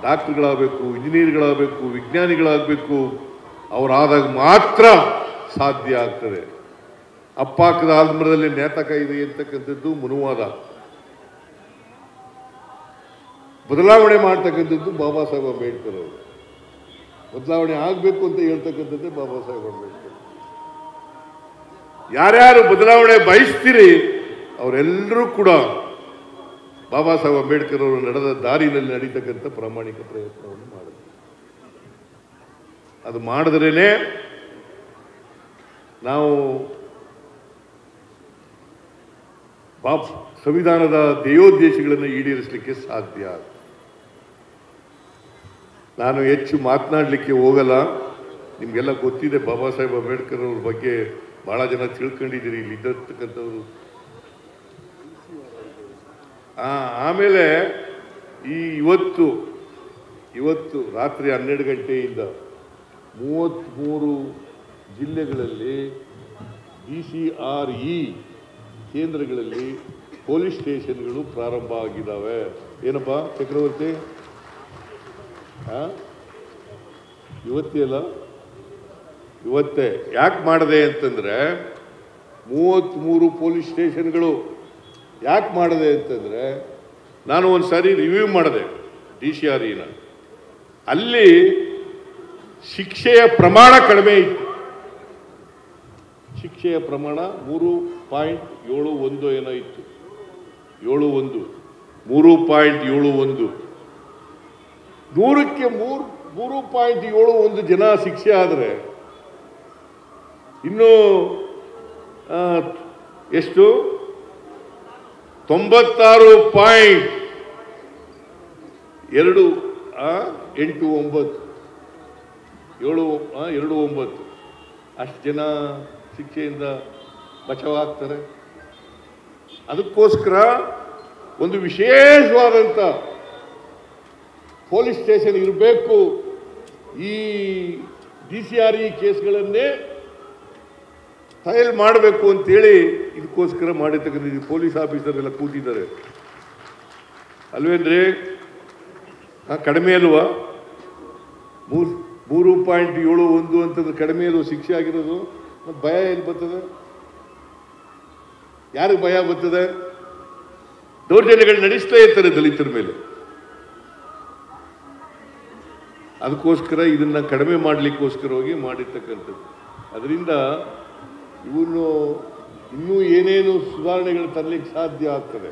ಡಾಕ್ಟರ್ಗಳಾಗಬೇಕು, ಇಂಜಿನಿಯರ್ಗಳಾಗಬೇಕು, ವಿಜ್ಞಾನಿಗಳಾಗಬೇಕು. ಅವರಾದಾಗ ಮಾತ್ರ ಸಾಧ್ಯ ಆಗ್ತದೆ. ಅಪ್ಪಾಕದ ಆಲ್ಮರದಲ್ಲಿ ನೇತಕ ಇದೆ ಅಂತಕ್ಕಂಥದ್ದು ಮನುವಾದ. ಬದಲಾವಣೆ ಮಾಡ್ತಕ್ಕಂಥದ್ದು ಬಾಬಾ ಸಾಹೇಬ್ ಅಂಬೇಡ್ಕರ್ ಅವರು. ಬದಲಾವಣೆ ಆಗಬೇಕು ಅಂತ ಹೇಳ್ತಕ್ಕಂಥದ್ದೇ ಬಾಬಾ ಸಾಹೇಬ್ ಅಂಬೇಡ್ಕರ್. ಯಾರ್ಯಾರು ಬದಲಾವಣೆ ಬಯಸ್ತೀರಿ ಅವರೆಲ್ಲರೂ ಕೂಡ ಬಾಬಾ ಸಾಹೇಬ್ ಅಂಬೇಡ್ಕರ್ ಅವರು ನಡೆದ ದಾರಿನಲ್ಲಿ ನಡೀತಕ್ಕಂಥ ಪ್ರಾಮಾಣಿಕ ಪ್ರಯತ್ನವನ್ನು ಮಾಡಿದ್ರು. ಅದು ಮಾಡಿದ್ರೇನೆ ನಾವು ಸಂವಿಧಾನದ ಧ್ಯೇಯೋದ್ದೇಶಗಳನ್ನು ಈಡೇರಿಸಲಿಕ್ಕೆ ಸಾಧ್ಯ. ನಾನು ಹೆಚ್ಚು ಮಾತನಾಡಲಿಕ್ಕೆ ಹೋಗಲ್ಲ. ನಿಮಗೆಲ್ಲ ಗೊತ್ತಿದೆ ಬಾಬಾ ಸಾಹೇಬ್ ಅಂಬೇಡ್ಕರ್ ಅವ್ರ ಬಗ್ಗೆ ಬಹಳ ಜನ ತಿಳ್ಕೊಂಡಿದ್ದೀರಿ ಇಲ್ಲಿ ಇದ್ದಿರ್ತಕ್ಕಂಥವ್ರು. ಆಮೇಲೆ ಇವತ್ತು ರಾತ್ರಿ 12 ಗಂಟೆಯಿಂದ 33 ಜಿಲ್ಲೆಗಳಲ್ಲಿ DCRE ಕೇಂದ್ರಗಳಲ್ಲಿ ಪೊಲೀಸ್ ಸ್ಟೇಷನ್ಗಳು ಪ್ರಾರಂಭ ಆಗಿದ್ದಾವೆ. ಏನಪ್ಪ ಚಕ್ರವರ್ತಿ? ಇವತ್ತೇ ಅಲ್ಲ, ಇವತ್ತೇ. ಯಾಕೆ ಮಾಡಿದೆ ಅಂತಂದ್ರೆ 33 ಪೊಲೀಸ್ ಸ್ಟೇಷನ್ಗಳು ಯಾಕೆ ಮಾಡಿದೆ ಅಂತಂದ್ರೆ, ನಾನು ಒಂದು ಸಾರಿ ರಿವ್ಯೂ ಮಾಡಿದೆ DCREನ. ಅಲ್ಲಿ ಶಿಕ್ಷೆಯ ಪ್ರಮಾಣ ಕಡಿಮೆ ಇತ್ತು. ಶಿಕ್ಷೆಯ ಪ್ರಮಾಣ 3.71 ಏನೋ ಇತ್ತು. 3.71. 100ಕ್ಕೆ 3.71 ಜನ ಶಿಕ್ಷೆ ಆದರೆ ಇನ್ನು ಎಷ್ಟು? 96.29 ಅಷ್ಟು ಜನ ಶಿಕ್ಷೆಯಿಂದ ಬಚಾವಾಗ್ತಾರೆ. ಅದಕ್ಕೋಸ್ಕರ ಒಂದು ವಿಶೇಷವಾದಂಥ ಪೊಲೀಸ್ ಸ್ಟೇಷನ್ ಇರಬೇಕು. ಈ DCRE ಕೇಸ್ಗಳನ್ನೇ ಫೈಲ್ ಮಾಡಬೇಕು ಅಂತೇಳಿ ಇದಕ್ಕೋಸ್ಕರ ಮಾಡಿರ್ತಕ್ಕಂಥ ಪೊಲೀಸ್ ಆಫೀಸರ್ ಎಲ್ಲ ಕೂತಿದ್ದಾರೆ ಅಲ್ವೇನ್ರಿ? ಕಡಿಮೆ ಅಲ್ವಾ? 3.71 ಅಂತಂದ್ರೆ ಕಡಿಮೆ ಅಲ್ವ ಶಿಕ್ಷೆ ಆಗಿರೋದು? ಮತ್ತು ಭಯ ಏನು ಬರ್ತದೆ? ಯಾರಿಗೆ ಭಯ ಬರ್ತದೆ? ದೌರ್ಜನ್ಯಗಳು ನಡೆಸ್ತಾ ಇರ್ತಾರೆ ದಲಿತರ ಮೇಲೆ. ಅದಕ್ಕೋಸ್ಕರ ಇದನ್ನ ಕಡಿಮೆ ಮಾಡಲಿಕ್ಕೋಸ್ಕರವಾಗಿ ಮಾಡಿರ್ತಕ್ಕಂಥದ್ದು. ಅದರಿಂದ ಇವನು ಇನ್ನೂ ಏನೇನು ಸುಧಾರಣೆಗಳು ತರಲಿಕ್ಕೆ ಸಾಧ್ಯ ಆಗ್ತದೆ.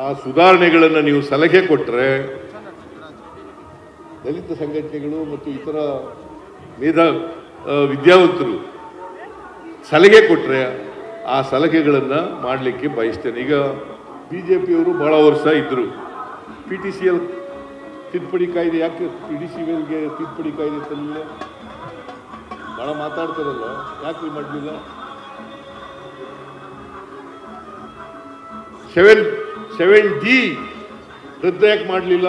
ಆ ಸುಧಾರಣೆಗಳನ್ನು ನೀವು ಸಲಹೆ ಕೊಟ್ಟರೆ, ದಲಿತ ಸಂಘಟನೆಗಳು ಮತ್ತು ಇತರ ವಿದ್ಯಾವಂತರು ಸಲಹೆ ಕೊಟ್ಟರೆ ಆ ಸಲಹೆಗಳನ್ನು ಮಾಡಲಿಕ್ಕೆ ಬಯಸ್ತೇನೆ. ಈಗ BJPಯವರು ಬಹಳ ವರ್ಷ ಇದ್ದರು. PTCL ತಿದ್ದುಪಡಿ ಕಾಯ್ದೆ ಯಾಕೆ PDCLಗೆ ತಿದ್ದುಪಡಿ ಕಾಯ್ದೆ ತಂದಿಲ್ಲ? ಭಾಳ ಮಾತಾಡ್ತಾರಲ್ಲ, ಯಾಕೆ ಮಾಡಲಿಲ್ಲ? 7D ರದ್ದು ಯಾಕೆ ಮಾಡಲಿಲ್ಲ?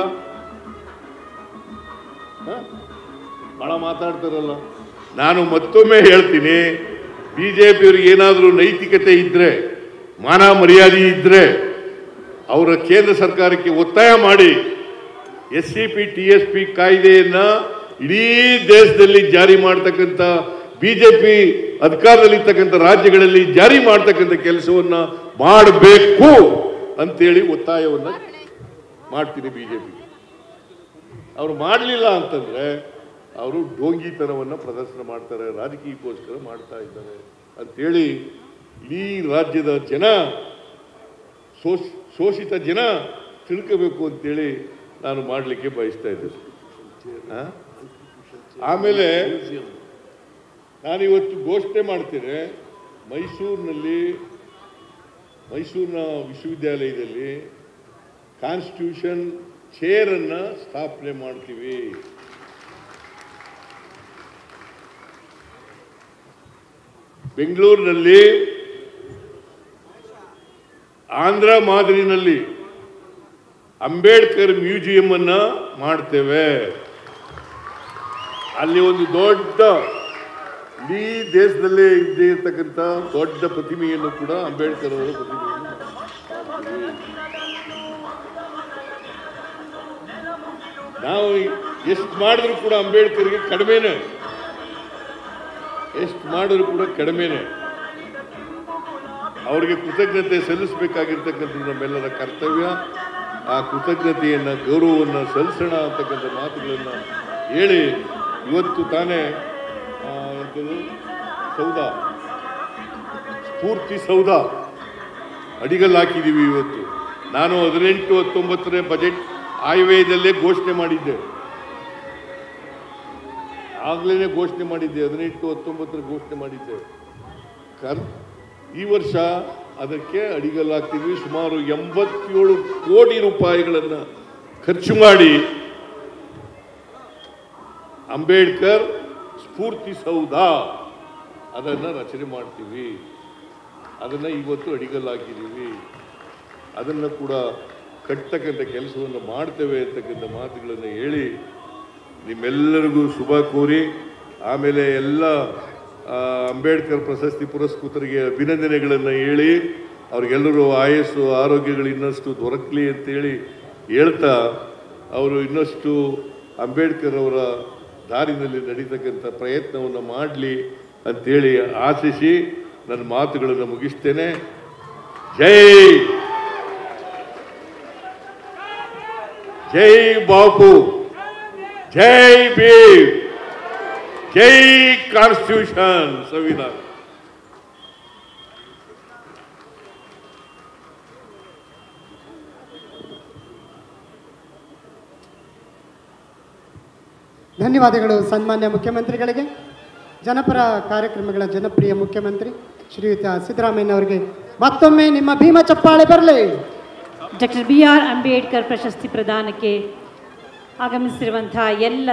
ಭಾಳ ಮಾತಾಡ್ತಾರಲ್ಲ. ನಾನು ಮತ್ತೊಮ್ಮೆ ಹೇಳ್ತೀನಿ, ಬಿಜೆಪಿಯವ್ರಿಗೆ ಏನಾದರೂ ನೈತಿಕತೆ ಇದ್ರೆ, ಮಾನ ಮರ್ಯಾದೆ ಇದ್ರೆ, ಅವರ ಕೇಂದ್ರ ಸರ್ಕಾರಕ್ಕೆ ಒತ್ತಾಯ ಮಾಡಿ SCP TSP ಕಾಯ್ದೆಯನ್ನ ಇಡೀ ದೇಶದಲ್ಲಿ ಜಾರಿ ಮಾಡ್ತಕ್ಕಂಥ, ಬಿಜೆಪಿ ಅಧಿಕಾರದಲ್ಲಿರ್ತಕ್ಕಂಥ ರಾಜ್ಯಗಳಲ್ಲಿ ಜಾರಿ ಮಾಡ್ತಕ್ಕಂಥ ಕೆಲಸವನ್ನ ಮಾಡಬೇಕು ಅಂತೇಳಿ ಒತ್ತಾಯವನ್ನ ಮಾಡ್ತೀನಿ ಬಿಜೆಪಿ. ಅವರು ಮಾಡಲಿಲ್ಲ ಅಂತಂದ್ರೆ ಅವರು ಡೋಂಗಿತನವನ್ನು ಪ್ರದರ್ಶನ ಮಾಡ್ತಾರೆ, ರಾಜಕೀಯಕ್ಕೋಸ್ಕರ ಮಾಡ್ತಾ ಇದ್ದಾರೆ ಅಂತೇಳಿ ಇಡೀ ರಾಜ್ಯದ ಜನ, ಶೋಷಿತ ಜನ ತಿಳ್ಕೋಬೇಕು ಅಂತೇಳಿ ನಾನು ಮಾಡಲಿಕ್ಕೆ ಬಯಸ್ತಾ ಇದ್ದೇನೆ. ಆಮೇಲೆ ನಾನಿವತ್ತು ಘೋಷಣೆ ಮಾಡ್ತೇನೆ, ಮೈಸೂರಿನ ವಿಶ್ವವಿದ್ಯಾಲಯದಲ್ಲಿ ಕಾನ್ಸ್ಟಿಟ್ಯೂಷನ್ ಚೇರನ್ನು ಸ್ಥಾಪನೆ ಮಾಡ್ತೀವಿ. ಬೆಂಗಳೂರಿನಲ್ಲಿ ಆಂಧ್ರ ಮಾದರಿನಲ್ಲಿ ಅಂಬೇಡ್ಕರ್ ಮ್ಯೂಸಿಯಂ ಅನ್ನ ಮಾಡ್ತೇವೆ. ಅಲ್ಲಿ ಒಂದು ದೊಡ್ಡ, ಇಡೀ ದೇಶದಲ್ಲೇ ಇದ್ದೇ ಇರ್ತಕ್ಕಂಥ ದೊಡ್ಡ ಪ್ರತಿಮೆಯನ್ನು ಕೂಡ ಅಂಬೇಡ್ಕರ್ ಅವರ ಪ್ರತಿಮೆಯನ್ನು ಮಾಡ್ತೀವಿ. ನಾವು ಎಷ್ಟು ಮಾಡಿದ್ರು ಕೂಡ ಅಂಬೇಡ್ಕರ್ಗೆ ಕಡಿಮೆನೆ, ಎಷ್ಟು ಮಾಡಿದ್ರು ಕೂಡ ಕಡಿಮೆನೆ. ಅವರಿಗೆ ಕೃತಜ್ಞತೆ ಸಲ್ಲಿಸಬೇಕಾಗಿರ್ತಕ್ಕಂಥದ್ದು ನಮ್ಮೆಲ್ಲರ ಕರ್ತವ್ಯ. ಆ ಕೃತಜ್ಞತೆಯನ್ನು, ಗೌರವವನ್ನು ಸಲ್ಲಿಸೋಣ ಅಂತಕ್ಕಂಥ ಮಾತುಗಳನ್ನು ಹೇಳಿ, ಇವತ್ತು ತಾನೇ ಸೌಧ, ಸ್ಫೂರ್ತಿ ಸೌಧ ಅಡಿಗಲ್ಲು ಹಾಕಿದ್ದೀವಿ. ಇವತ್ತು ನಾನು 18-19ನೇ ಬಜೆಟ್ ಆಯವ್ಯಯದಲ್ಲೇ ಘೋಷಣೆ ಮಾಡಿದ್ದೆ, ಆಗ್ಲೇ ಘೋಷಣೆ ಮಾಡಿದ್ದೆ, 18-19 ಘೋಷಣೆ ಮಾಡಿದ್ದೆ. ಈ ವರ್ಷ ಅದಕ್ಕೆ ಅಡಿಗಲ್ಲು ಹಾಕ್ತೀವಿ. ಸುಮಾರು 87 ಕೋಟಿ ರೂಪಾಯಿಗಳನ್ನು ಖರ್ಚು ಮಾಡಿ ಅಂಬೇಡ್ಕರ್ ಸ್ಫೂರ್ತಿ ಸೌಧ ಅದನ್ನು ರಚನೆ ಮಾಡ್ತೀವಿ. ಅದನ್ನು ಇವತ್ತು ಅಡಿಗಲ್ಲು ಹಾಕಿದ್ದೀವಿ. ಅದನ್ನು ಕೂಡ ಕಟ್ಟತಕ್ಕಂಥ ಕೆಲಸವನ್ನು ಮಾಡ್ತೇವೆ ಅಂತಕ್ಕಂಥ ಮಾತುಗಳನ್ನು ಹೇಳಿ ನಿಮ್ಮೆಲ್ಲರಿಗೂ ಶುಭ ಕೋರಿ, ಆಮೇಲೆ ಎಲ್ಲ ಅಂಬೇಡ್ಕರ್ ಪ್ರಶಸ್ತಿ ಪುರಸ್ಕೃತರಿಗೆ ಅಭಿನಂದನೆಗಳನ್ನು ಹೇಳಿ, ಅವ್ರಿಗೆಲ್ಲರೂ ಆಯಸ್ಸು ಆರೋಗ್ಯಗಳು ಇನ್ನಷ್ಟು ದೊರಕಲಿ ಅಂತೇಳಿ ಹೇಳ್ತಾ, ಅವರು ಇನ್ನಷ್ಟು ಅಂಬೇಡ್ಕರ್ ಅವರ ದಾರಿನಲ್ಲಿ ನಡೀತಕ್ಕಂಥ ಪ್ರಯತ್ನವನ್ನು ಮಾಡಲಿ ಅಂತೇಳಿ ಆಶಿಸಿ ನನ್ನ ಮಾತುಗಳನ್ನು ಮುಗಿಸ್ತೇನೆ. ಜೈ ಬಾಪು, ಜೈ ಭೀಮ್, ಜೈ ಕಾನ್ಸ್ಟಿಟ್ಯೂಷನ್, ಸಂವಿಧಾನ. ಧನ್ಯವಾದಗಳು ಸನ್ಮಾನ್ಯ ಮುಖ್ಯಮಂತ್ರಿಗಳಿಗೆ. ಜನಪರ ಕಾರ್ಯಕ್ರಮಗಳ ಜನಪ್ರಿಯ ಮುಖ್ಯಮಂತ್ರಿ ಶ್ರೀಯುತ ಸಿದ್ದರಾಮಯ್ಯನವರಿಗೆ ಮತ್ತೊಮ್ಮೆ ನಿಮ್ಮ ಭೀಮ ಚಪ್ಪಾಳೆ ಬರಲಿ. ಡಾಕ್ಟರ್ BR ಅಂಬೇಡ್ಕರ್ ಪ್ರಶಸ್ತಿ ಪ್ರದಾನಕ್ಕೆ ಆಗಮಿಸಿರುವಂತಹ ಎಲ್ಲ